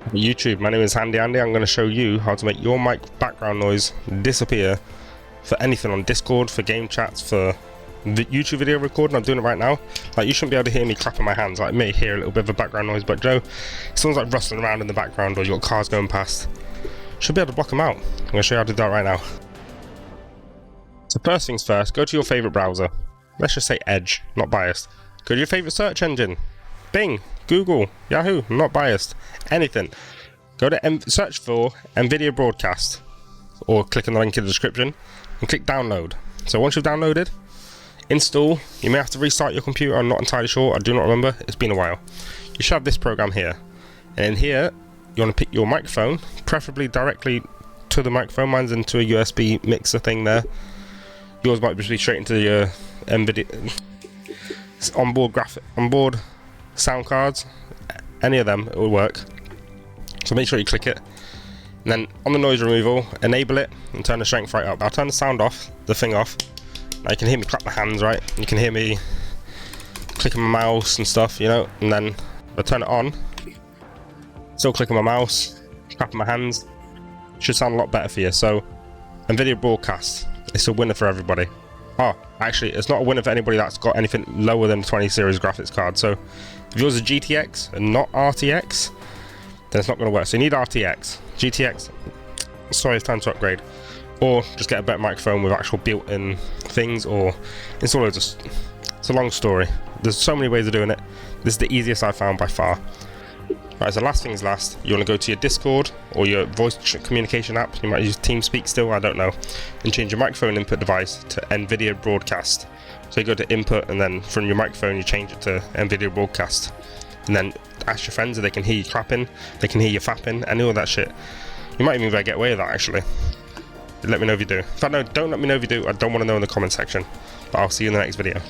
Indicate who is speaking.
Speaker 1: YouTube, my name is HandyAndy. I'm going to show you how to make your mic background noise disappear for anything on Discord, for game chats, for YouTube video recording. I'm doing it right now. Like, you shouldn't be able to hear me clapping my hands. Like, I may hear a little bit of a background noise, but Joe, it sounds like rustling around in the background, or you've got cars going past. Should be able to block them out. I'm going to show you how to do that right now. So first things first, go to your favorite browser. Let's just say Edge, not biased. Go to your favorite search engine. Bing, Google, Yahoo, not biased. Anything. Go to search for NVIDIA Broadcast, or click on the link in the description and click download. So once you've downloaded, install. You may have to restart your computer. I'm not entirely sure. I do not remember. It's been a while. You should have this program here. And in here, you want to pick your microphone, preferably directly to the microphone. Mine's into a USB mixer thing there. Yours might just be straight into your NVIDIA onboard sound cards. Any of them, it will work. So make sure you click it. And then on the noise removal, enable it and turn the strength right up. I'll turn the sound off, the thing off. Now you can hear me clap my hands, right? You can hear me clicking my mouse and stuff, you know. And then I turn it on, still clicking my mouse, clapping my hands. Should sound a lot better for you. So NVIDIA Broadcast, it's a winner for everybody. Oh, actually, it's not a winner for anybody that's got anything lower than 20 series graphics card. So if yours is GTX and not RTX, then it's not going to work. So you need RTX. GTX, sorry, it's time to upgrade. Or just get a better microphone with actual built-in things, or install it. It's a long story. There's so many ways of doing it. This is the easiest I've found by far. Right, so last things last, you want to go to your Discord or your voice communication app. You might use TeamSpeak still, I don't know, and change your microphone input device to NVIDIA Broadcast. So you go to input, and then from your microphone you change it to NVIDIA Broadcast, and then ask your friends if they can hear you clapping, they can hear you fapping, and all that shit. You might even be able to get away with that, actually. Let me know if you do. In fact, no, don't let me know if you do. I don't want to know in the comment section. But I'll see you in the next video.